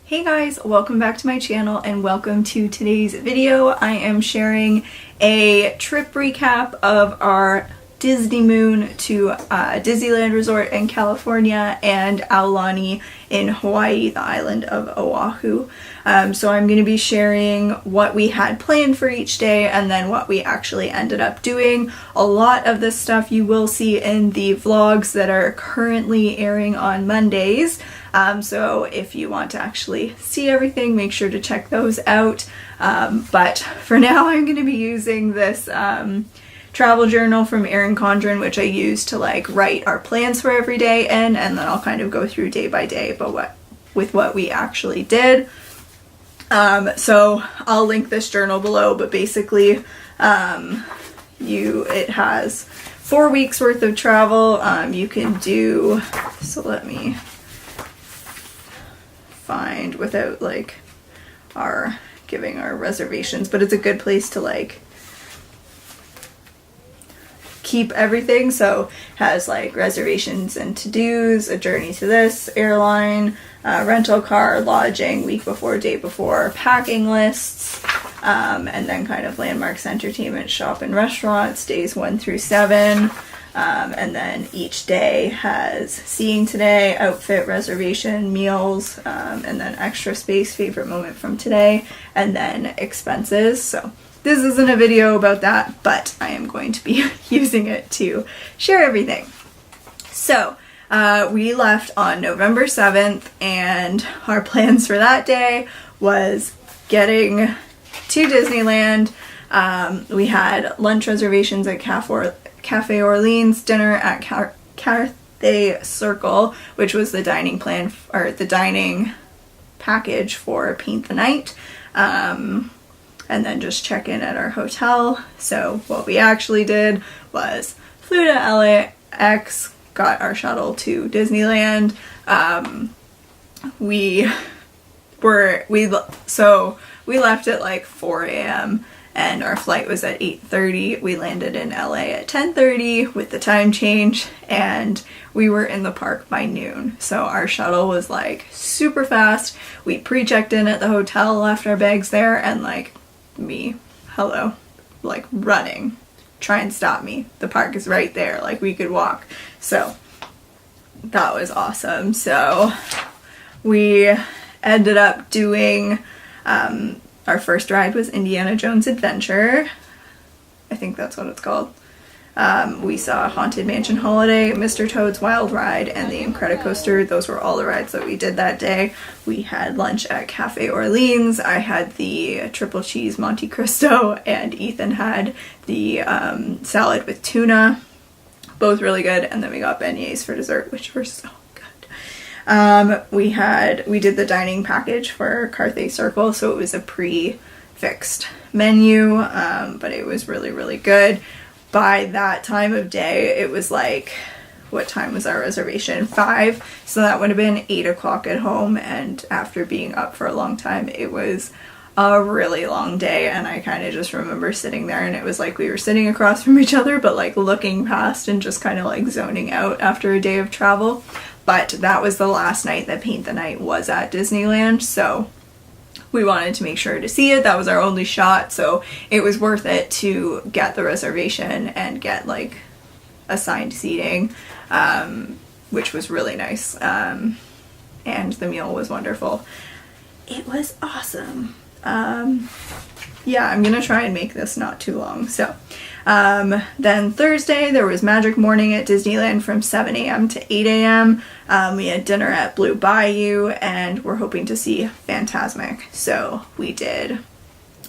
Hey guys, welcome back to my channel and welcome to today's video. I am sharing a trip recap of our Disneymoon to Disneyland Resort in California and Aulani in Hawaii, the island of Oahu. So I'm going to be sharing what we had planned for each day and then what we actually ended up doing. A lot of this stuff you will see in the vlogs that are currently airing on Mondays. So if you want to actually see everything, make sure to check those out. But for now, I'm going to be using this travel journal from Erin Condren, which I use to write our plans for every day in, and then I'll kind of go through day by day with what we actually did. So I'll link this journal below, but basically it has 4 weeks worth of travel. You can do, so let me find without giving our reservations, but it's a good place to keep everything. So has reservations and to-dos, a journey to this airline, rental car, lodging, week before, day before, packing lists, and then kind of landmarks, entertainment, shop and restaurants, days 1 through 7. And then each day has seeing today, outfit, reservation, meals, and then extra space, favorite moment from today, and then expenses. So this isn't a video about that, but I am going to be using it to share everything. So we left on November 7th, and our plans for that day was getting to Disneyland. We had lunch reservations at Cafe Orleans, dinner at Cathay Circle, which was the dining plan, or the dining package for paint the night, and then just check in at our hotel. So what we actually did was flew to LAX, got our shuttle to Disneyland. We left at 4 a.m. and our flight was at 8:30. We landed in LA at 10:30 with the time change, and we were in the park by noon. So our shuttle was super fast. We pre-checked in at the hotel, left our bags there, and running, try and stop me. The park is right there, we could walk. So that was awesome. So we ended up doing our first ride was Indiana Jones Adventure. I think that's what it's called. We saw Haunted Mansion Holiday, Mr. Toad's Wild Ride, and the Incredicoaster. Those were all the rides that we did that day. We had lunch at Cafe Orleans. I had the triple cheese Monte Cristo, and Ethan had the salad with tuna. Both really good. And then we got beignets for dessert, which were so good. We did the dining package for Cathay Circle, so it was a pre-fixed menu, but it was really, really good. By that time of day, it was what time was our reservation? 5, so that would have been 8 o'clock at home, and after being up for a long time, it was a really long day, and I kind of just remember sitting there, and it was we were sitting across from each other, but looking past and just kind of zoning out after a day of travel. But that was the last night that Paint the Night was at Disneyland, so we wanted to make sure to see it. That was our only shot, so it was worth it to get the reservation and get assigned seating, which was really nice, and the meal was wonderful. It was awesome. Yeah, I'm gonna try and make this not too long. So then Thursday there was Magic Morning at Disneyland from 7 a.m. to 8 a.m. We had dinner at Blue Bayou, and we're hoping to see Fantasmic. So we did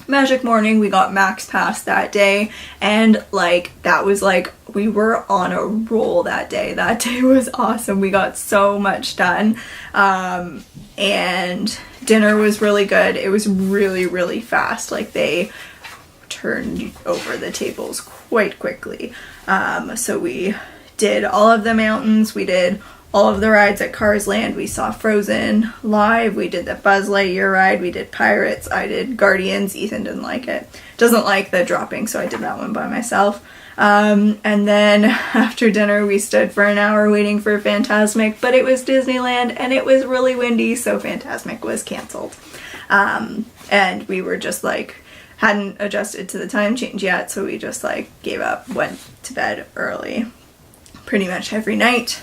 Magic Morning. We got Max Pass that day, and that was we were on a roll that day. That day was awesome. We got so much done, and dinner was really good. It was really, really fast. They turned over the tables quite quickly. So we did all of the mountains. We did all of the rides at Cars Land. We saw Frozen live. We did the Buzz Lightyear ride. We did Pirates. I did Guardians. Ethan didn't like it. Doesn't like the dropping, so I did that one by myself. And then after dinner we stood for an hour waiting for Fantasmic, but it was Disneyland and it was really windy, so Fantasmic was canceled. And we were just like, hadn't adjusted to the time change yet, so we just like gave up, went to bed early pretty much every night.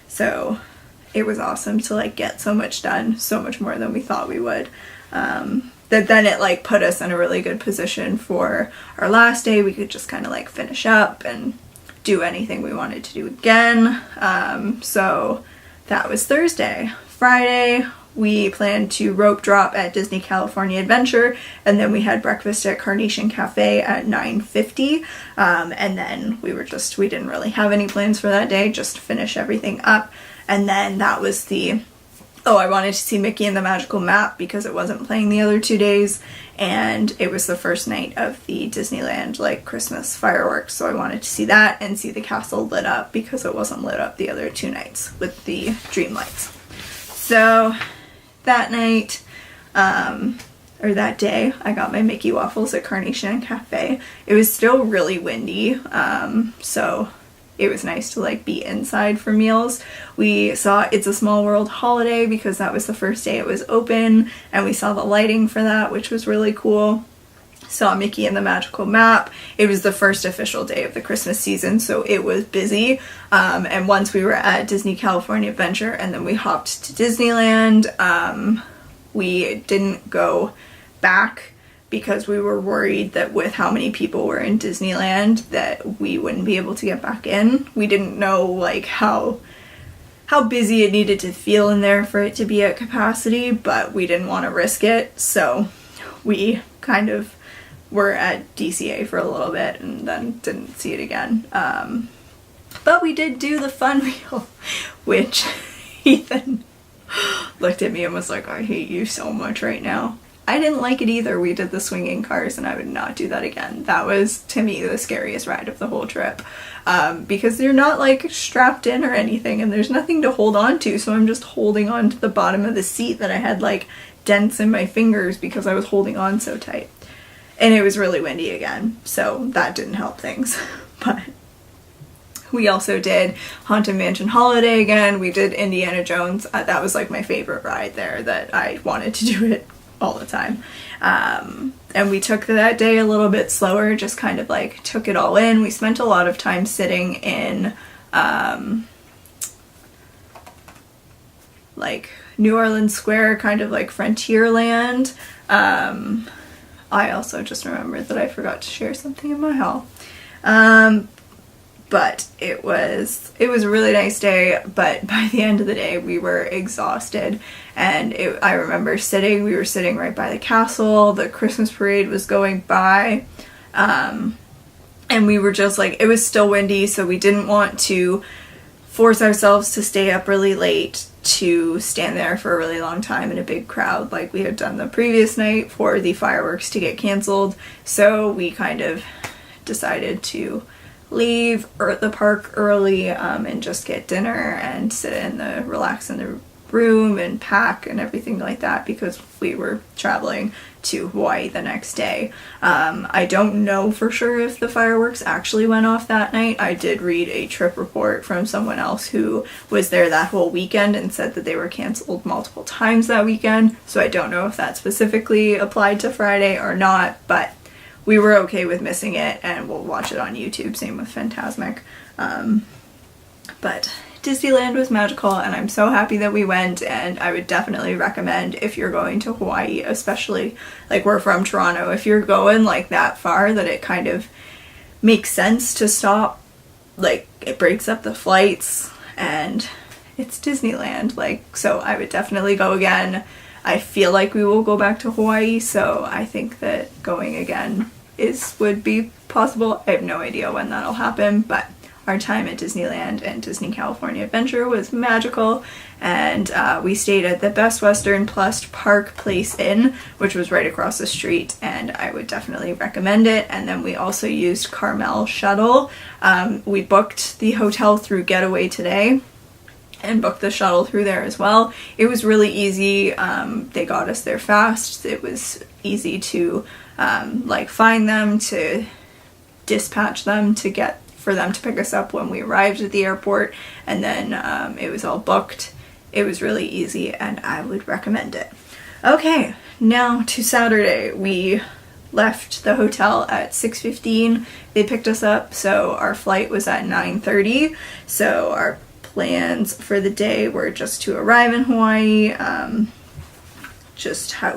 So it was awesome to like get so much done, so much more than we thought we would. That then it like put us in a really good position for our last day. We could just kind of like finish up and do anything we wanted to do again. So that was Thursday. Friday, we planned to rope drop at Disney California Adventure, and then we had breakfast at Carnation Cafe at 9:50. And then we didn't really have any plans for that day, just finish everything up. And then that was I wanted to see Mickey and the Magical Map because it wasn't playing the other 2 days, and it was the first night of the Disneyland like Christmas fireworks, so I wanted to see that and see the castle lit up because it wasn't lit up the other 2 nights with the dream lights. So that night, or that day, I got my Mickey waffles at Carnation Cafe. It was still really windy, so it was nice to like be inside for meals. We saw It's a Small World Holiday because that was the first day it was open, and we saw the lighting for that, which was really cool. Saw Mickey and the Magical Map. It was the first official day of the Christmas season, so it was busy. And once we were at Disney California Adventure and then we hopped to Disneyland, we didn't go back because we were worried that with how many people were in Disneyland that we wouldn't be able to get back in. We didn't know like how busy it needed to feel in there for it to be at capacity, but we didn't want to risk it, so we kind of were at DCA for a little bit and then didn't see it again. But we did do the fun wheel, which Ethan looked at me and was like, I hate you so much right now. I didn't like it either. We did the swinging cars and I would not do that again. That was, to me, the scariest ride of the whole trip. Because you're not like strapped in or anything and there's nothing to hold on to, so I'm just holding on to the bottom of the seat that I had like dents in my fingers because I was holding on so tight. And it was really windy again, so that didn't help things. But we also did Haunted Mansion Holiday again. We did Indiana Jones. That was like my favorite ride there, that I wanted to do it all the time. And we took that day a little bit slower, just kind of like took it all in. We spent a lot of time sitting in like New Orleans Square, kind of like Frontierland. I also just remembered that I forgot to share something in my haul. But it was a really nice day, but by the end of the day we were exhausted, and I remember we were sitting right by the castle, the Christmas parade was going by, and we were just like, it was still windy, so we didn't want to force ourselves to stay up really late to stand there for a really long time in a big crowd like we had done the previous night for the fireworks to get canceled. So we kind of decided to leave the park early and just get dinner and relax in the room and pack and everything like that because we were traveling to Hawaii the next day. I don't know for sure if the fireworks actually went off that night. I did read a trip report from someone else who was there that whole weekend and said that they were canceled multiple times that weekend, so I don't know if that specifically applied to Friday or not, but we were okay with missing it and we'll watch it on YouTube, same with Fantasmic. But Disneyland was magical and I'm so happy that we went, and I would definitely recommend if you're going to Hawaii, especially like we're from Toronto, if you're going like that far that it kind of makes sense to stop, like it breaks up the flights and it's Disneyland, like, so I would definitely go again. I feel like we will go back to Hawaii, so I think that going again would be possible. I have no idea when that'll happen, but our time at Disneyland and Disney California Adventure was magical, and we stayed at the Best Western Plus Park Place Inn, which was right across the street, and I would definitely recommend it. And then we also used Carmel Shuttle. We booked the hotel through Getaway Today and booked the shuttle through there as well. It was really easy. They got us there fast. It was easy to like find them, to dispatch them for them to pick us up when we arrived at the airport, and then it was all booked. It was really easy, and I would recommend it. Okay, now to Saturday. We left the hotel at 6:15. They picked us up, so our flight was at 9:30. So our plans for the day were just to arrive in Hawaii.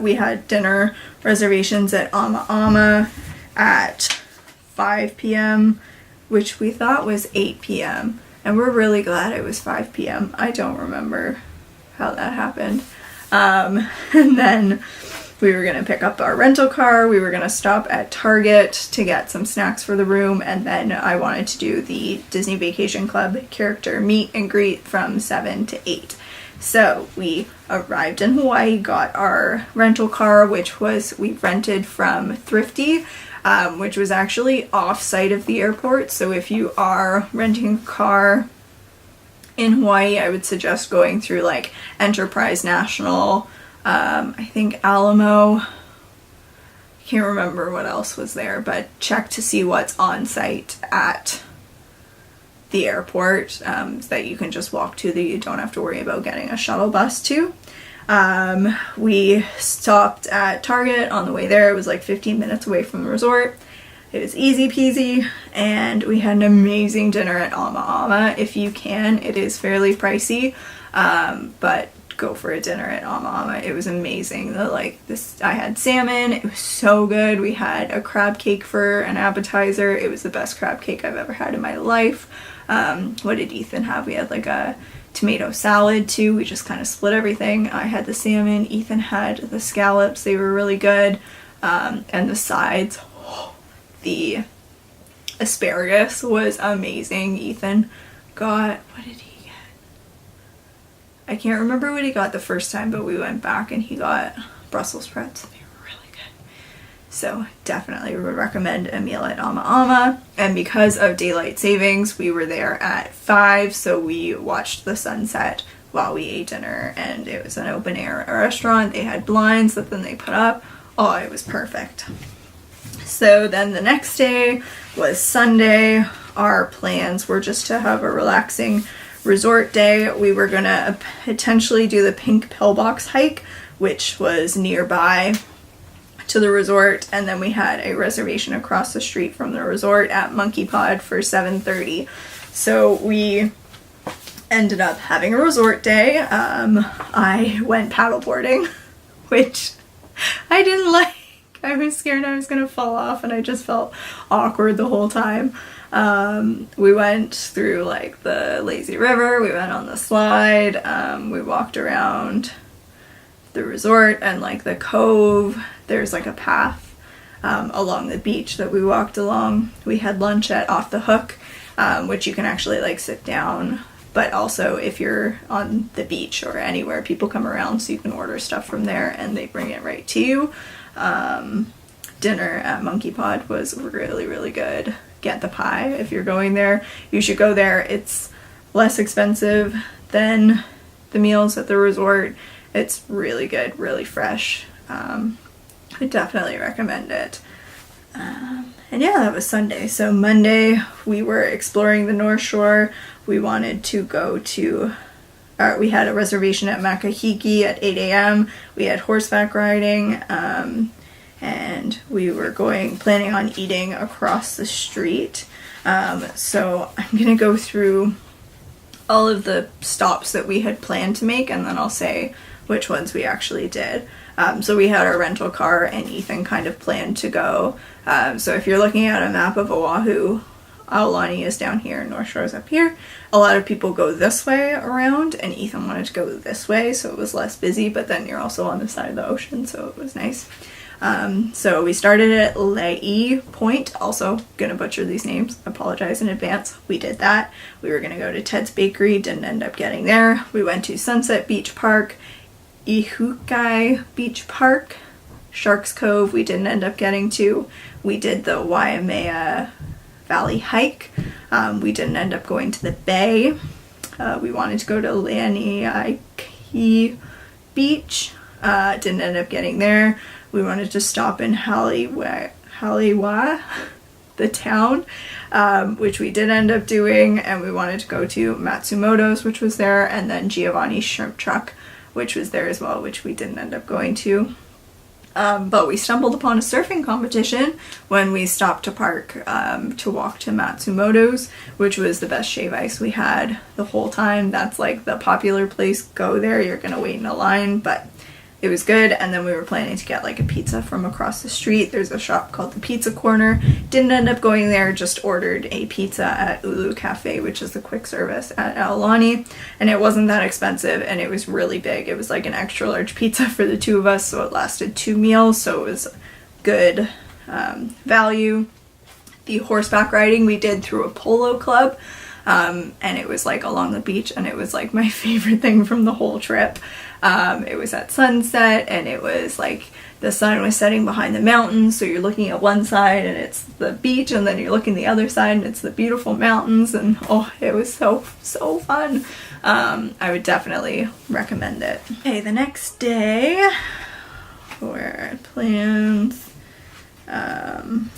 We had dinner reservations at Ama at 5 p.m., which we thought was 8 p.m. And we're really glad it was 5 p.m. I don't remember how that happened. And then we were going to pick up our rental car. We were going to stop at Target to get some snacks for the room. And then I wanted to do the Disney Vacation Club character meet and greet from 7 to 8. So we arrived in Hawaii, got our rental car, which we rented from Thrifty, which was actually off-site of the airport. So if you are renting a car in Hawaii, I would suggest going through like Enterprise National, I think Alamo. I can't remember what else was there, but check to see what's on site at the airport that you can just walk to, that you don't have to worry about getting a shuttle bus to. We stopped at Target on the way there. It was like 15 minutes away from the resort. It was easy peasy, and we had an amazing dinner at Ama if you can. It is fairly pricey, but go for a dinner at Ama. It was amazing. I had salmon. It was so good. We had a crab cake for an appetizer. It was the best crab cake I've ever had in my life. What did Ethan have? We had like a tomato salad too. We just kind of split everything. I had the salmon. Ethan had the scallops. They were really good. And the sides, the asparagus was amazing. Ethan got, what did he get? I can't remember what he got the first time, but we went back and he got Brussels sprouts. They were really good. So definitely would recommend a meal at Ama. And because of daylight savings, we were there at 5, so we watched the sunset while we ate dinner, and it was an open air restaurant. They had blinds that then they put up. Oh, it was perfect. So then the next day was Sunday. Our plans were just to have a relaxing resort day. We were gonna potentially do the Pink Pillbox hike, which was nearby to the resort, and then we had a reservation across the street from the resort at Monkey Pod for 7:30. So we ended up having a resort day. I went paddleboarding, which I didn't like. I was scared I was gonna fall off, and I just felt awkward the whole time. We went through like the lazy river, we went on the slide, we walked around the resort and like the cove. There's like a path along the beach that we walked along. We had lunch at Off the Hook, which you can actually like sit down, but also if you're on the beach or anywhere, people come around, so you can order stuff from there and they bring it right to you. Dinner at Monkey Pod was really, really good. Get the pie if you're going there. You should go there. It's less expensive than the meals at the resort. It's really good, really fresh. I definitely recommend it. And yeah, that was Sunday. So Monday we were exploring the North Shore. We wanted to go to, we had a reservation at Makahiki at 8 a.m. We had horseback riding, and we were planning on eating across the street. So I'm gonna go through all of the stops that we had planned to make, and then I'll say which ones we actually did. So we had our rental car, and Ethan kind of planned to go. So if you're looking at a map of Oahu, Aulani is down here and North Shore is up here. A lot of people go this way around, and Ethan wanted to go this way, so it was less busy, but then you're also on the side of the ocean, so it was nice. So we started at Lei Point, also gonna butcher these names, apologize in advance. We did that. We were gonna go to Ted's Bakery, didn't end up getting there. We went to Sunset Beach Park, Ihukai Beach Park, Sharks Cove we didn't end up getting to. We did the Waimea Valley hike. We didn't end up going to the bay. We wanted to go to Laniaiki Beach. Didn't end up getting there. We wanted to stop in Haliwa. the town, which we did end up doing, and we wanted to go to Matsumoto's, which was there, and then Giovanni's Shrimp Truck, which was there as well, which we didn't end up going to. But we stumbled upon a surfing competition when we stopped to park to walk to Matsumoto's, which was the best shave ice we had the whole time. That's like the popular place. Go there, you're gonna wait in a line, but it was good. And then we were planning to get like a pizza from across the street. There's a shop called the Pizza Corner. Didn't end up going there, just ordered a pizza at Ulu Cafe, which is the quick service at Aulani, and it wasn't that expensive, and it was really big. It was like an extra large pizza for the two of us, so it lasted 2 meals, so it was good value. The horseback riding we did through a polo club, and it was like along the beach, and it was like my favorite thing from the whole trip. It was at sunset, and it was like the sun was setting behind the mountains, so you're looking at one side and it's the beach, and then you're looking the other side and it's the beautiful mountains, and oh, it was so fun. I would definitely recommend it. Okay, the next day for plans,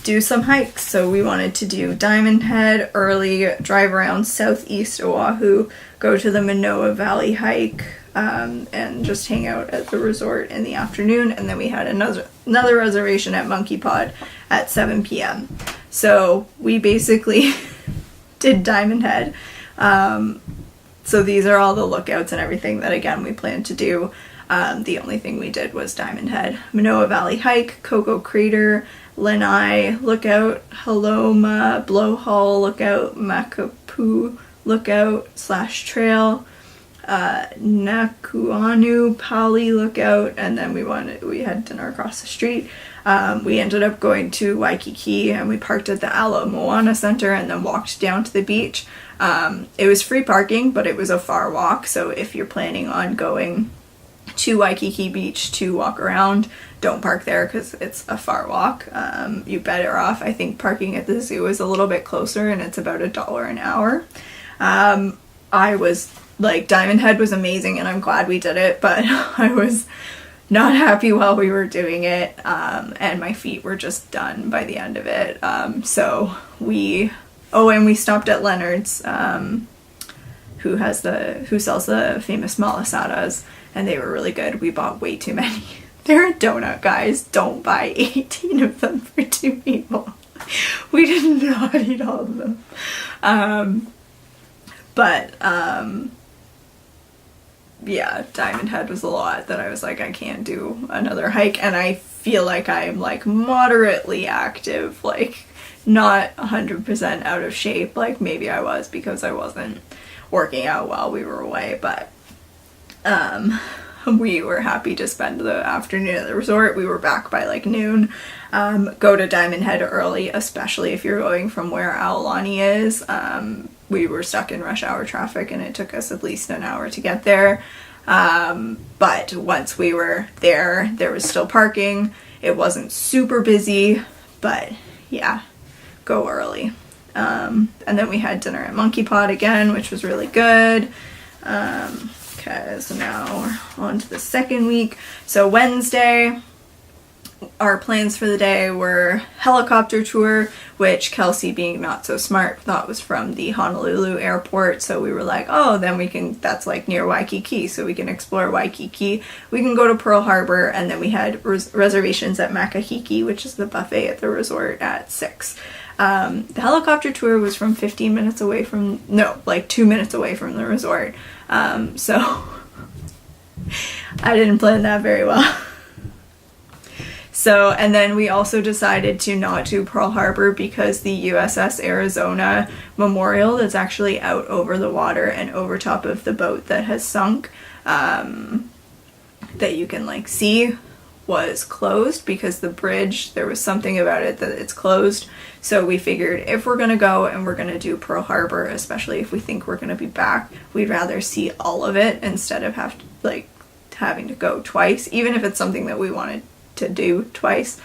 do some hikes. So we wanted to do Diamond Head early, drive around southeast Oahu, go to the Manoa Valley hike, and just hang out at the resort in the afternoon, and then we had another reservation at Monkey Pod at 7 p.m. So we basically did Diamond Head. So these are all the lookouts and everything that, again, we planned to do. The only thing we did was Diamond Head. Manoa Valley hike, Coco Crater, Lanai lookout, Haloma Blowhole lookout, Makapu lookout / trail, Nakuanu Pali lookout, and then we had dinner across the street. We ended up going to Waikiki, and we parked at the Ala Moana Center and then walked down to the beach. It was free parking, but it was a far walk, so if you're planning on going to Waikiki Beach to walk around, don't park there because it's a far walk. You're better off, I think, parking at the zoo is a little bit closer, and it's about $1 an hour. I was like, Diamond Head was amazing, and I'm glad we did it, but I was not happy while we were doing it, and my feet were just done by the end of it. So we stopped at Leonard's, who sells the famous malasadas, and they were really good. We bought way too many. They're a donut, guys. Don't buy 18 of them for 2 people. We did not eat all of them. Yeah, Diamond Head was a lot that I was like, I can't do another hike, and I feel like I'm like moderately active, like not 100% out of shape, like maybe I was because I wasn't working out while we were away, but we were happy to spend the afternoon at the resort. We were back by like noon. Go to Diamond Head early, especially if you're going from where Aulani is. We were stuck in rush hour traffic, and it took us at least an hour to get there. But once we were there, there was still parking. It wasn't super busy, but yeah, go early. And then we had dinner at Monkey Pod again, which was really good. Okay, so now we're on to the second week. So Wednesday, our plans for the day were helicopter tour, which Kelsey, being not so smart, thought was from the Honolulu airport. So we were like, oh, then that's like near Waikiki, so we can explore Waikiki. We can go to Pearl Harbor, and then we had reservations at Makahiki, which is the buffet at the resort, at 6. The helicopter tour was from 2 minutes away from the resort. So I didn't plan that very well. So, and then we also decided to not do Pearl Harbor because the USS Arizona Memorial that's actually out over the water and over top of the boat that has sunk, that you can like see, was closed because the bridge, there was something about it that it's closed. So we figured if we're going to go and we're going to do Pearl Harbor, especially if we think we're going to be back, we'd rather see all of it instead of having to go twice, even if it's something that we wanted to do twice.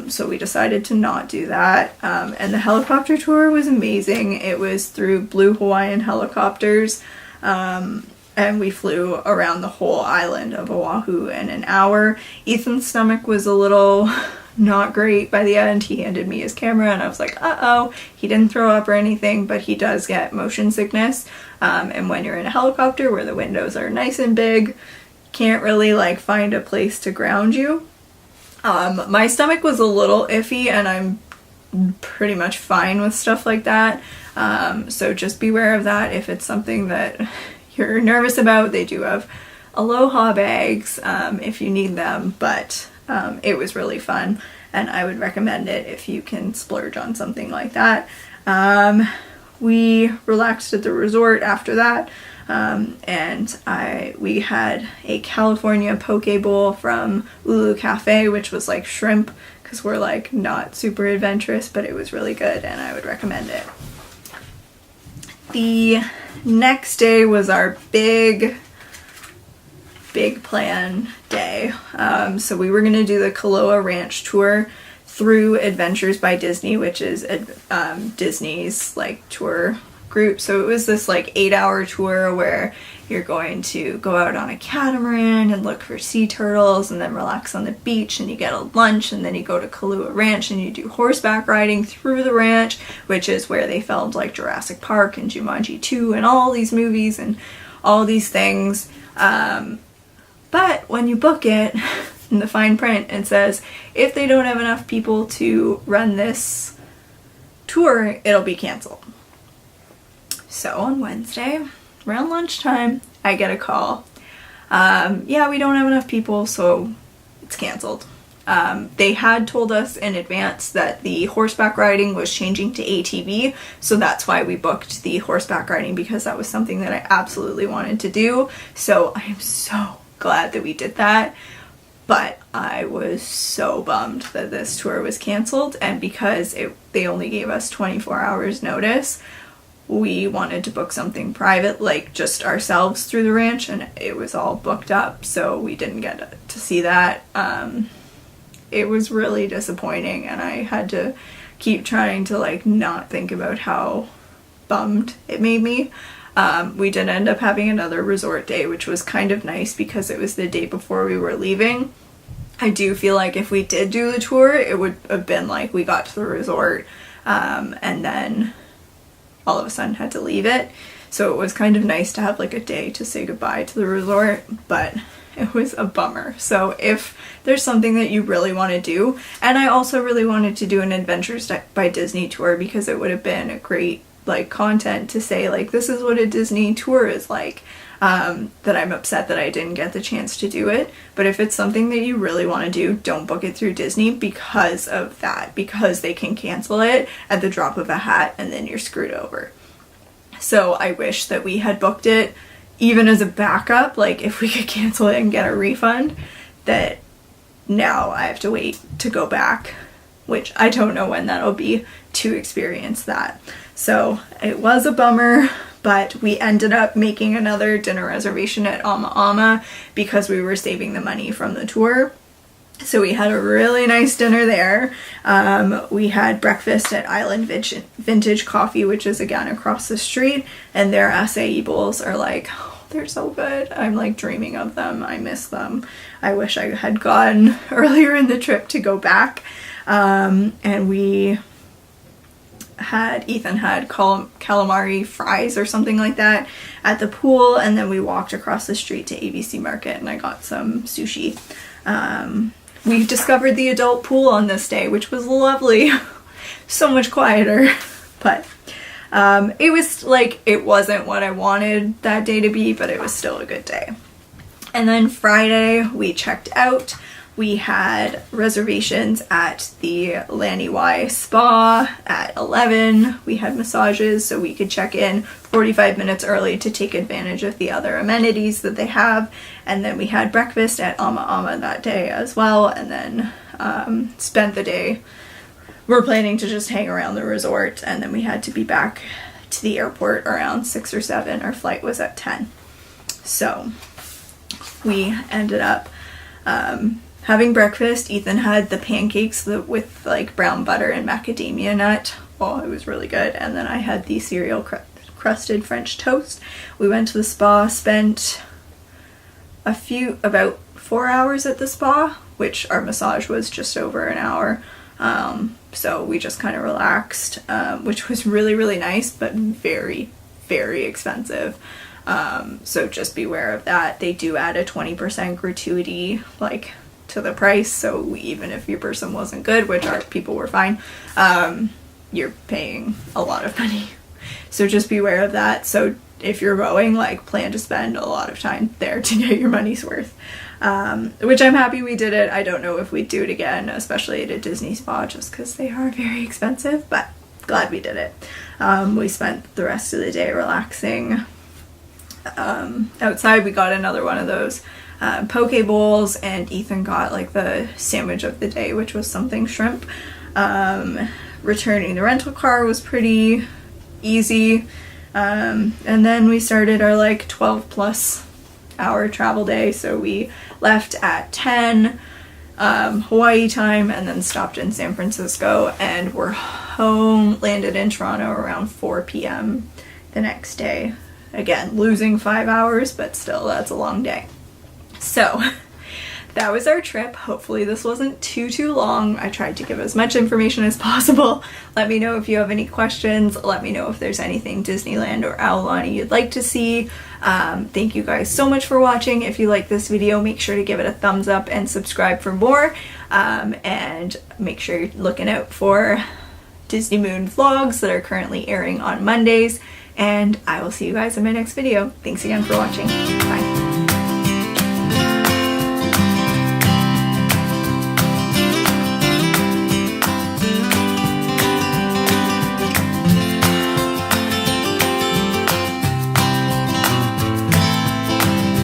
So we decided to not do that. And the helicopter tour was amazing. It was through Blue Hawaiian Helicopters, and we flew around the whole island of Oahu in an hour. Ethan's stomach was a little not great by the end. He handed me his camera and I was like, uh-oh. He didn't throw up or anything, but he does get motion sickness. And when you're in a helicopter where the windows are nice and big, can't really like find a place to ground you. My stomach was a little iffy and I'm pretty much fine with stuff like that. So just beware of that if it's something that you're nervous about. They do have Aloha bags if you need them, but it was really fun and I would recommend it if you can splurge on something like that. We relaxed at the resort after that, and we had a California poke bowl from Ulu Cafe, which was like shrimp, because we're like not super adventurous, but it was really good and I would recommend it. The next day was our big plan day. So we were going to do the Kaloa Ranch tour through Adventures by Disney, which is Disney's like tour group. So it was this like 8-hour tour where you're going to go out on a catamaran and look for sea turtles and then relax on the beach, and you get a lunch, and then you go to Kaloa Ranch and you do horseback riding through the ranch, which is where they filmed like Jurassic Park and Jumanji 2 and all these movies and all these things. But when you book it, in the fine print, it says if they don't have enough people to run this tour, it'll be canceled. So on Wednesday, around lunchtime, I get a call. Yeah, we don't have enough people, so it's canceled. They had told us in advance that the horseback riding was changing to ATV, so that's why we booked the horseback riding, because that was something that I absolutely wanted to do. So I am so glad that we did that. But I was so bummed that this tour was canceled, and because they only gave us 24 hours notice, we wanted to book something private, like just ourselves through the ranch, and it was all booked up, so we didn't get to see that. It was really disappointing, and I had to keep trying to like not think about how bummed it made me. We did end up having another resort day, which was kind of nice because it was the day before we were leaving. I do feel like if we did do the tour, it would have been like we got to the resort and then all of a sudden had to leave it. So it was kind of nice to have like a day to say goodbye to the resort, but it was a bummer. So if there's something that you really want to do, and I also really wanted to do an Adventures by Disney tour because it would have been a great like content to say like this is what a Disney tour is like, that I'm upset that I didn't get the chance to do it. But if it's something that you really want to do, don't book it through Disney because of that, because they can cancel it at the drop of a hat and then you're screwed over. So I wish that we had booked it even as a backup, like if we could cancel it and get a refund, that now I have to wait to go back, which I don't know when that'll be, to experience that. So it was a bummer, but we ended up making another dinner reservation at Ama Ama because we were saving the money from the tour. So we had a really nice dinner there. We had breakfast at Island Vintage Coffee, which is again across the street, and their acai bowls are like, oh, they're so good. I'm like dreaming of them. I miss them. I wish I had gone earlier in the trip to go back. And Ethan had calamari fries or something like that at the pool, and then we walked across the street to ABC Market and I got some sushi. We discovered the adult pool on this day, which was lovely. So much quieter, but it was like, it wasn't what I wanted that day to be, but it was still a good day. And then Friday we checked out. We had reservations at the Laniwai Spa at 11. We had massages so we could check in 45 minutes early to take advantage of the other amenities that they have. And then we had breakfast at Ama Ama that day as well, and then spent the day. We're planning to just hang around the resort, and then we had to be back to the airport around 6 or 7. Our flight was at 10. So we ended up having breakfast. Ethan had the pancakes with like brown butter and macadamia nut. Oh, it was really good. And then I had the cereal crusted French toast. We went to the spa, spent about 4 hours at the spa, which our massage was just over an hour. So we just kind of relaxed, which was really, really nice, but very, very expensive. So just beware of that. They do add a 20% gratuity, like, to the price, so even if your person wasn't good, which our people were fine, you're paying a lot of money. So just beware of that. So if you're going, like, plan to spend a lot of time there to get your money's worth. Which I'm happy we did it. I don't know if we'd do it again, especially at a Disney spa, just because they are very expensive, but glad we did it. We spent the rest of the day relaxing. Outside we got another one of those poke bowls, and Ethan got like the sandwich of the day, which was something shrimp. Returning the rental car was pretty easy, and then we started our like 12+ hour travel day. So we left at 10 Hawaii time and then stopped in San Francisco, and we're home, landed in Toronto around 4 p.m. the next day. Again, losing 5 hours, but still, that's a long day. So that was our trip. Hopefully this wasn't too long. I tried to give as much information as possible. Let me know if you have any questions. Let me know if there's anything Disneyland or Aulani you'd like to see. Thank you guys so much for watching. If you like this video, make sure to give it a thumbs up and subscribe for more. And make sure you're looking out for Disneymoon vlogs that are currently airing on Mondays. And I will see you guys in my next video. Thanks again for watching.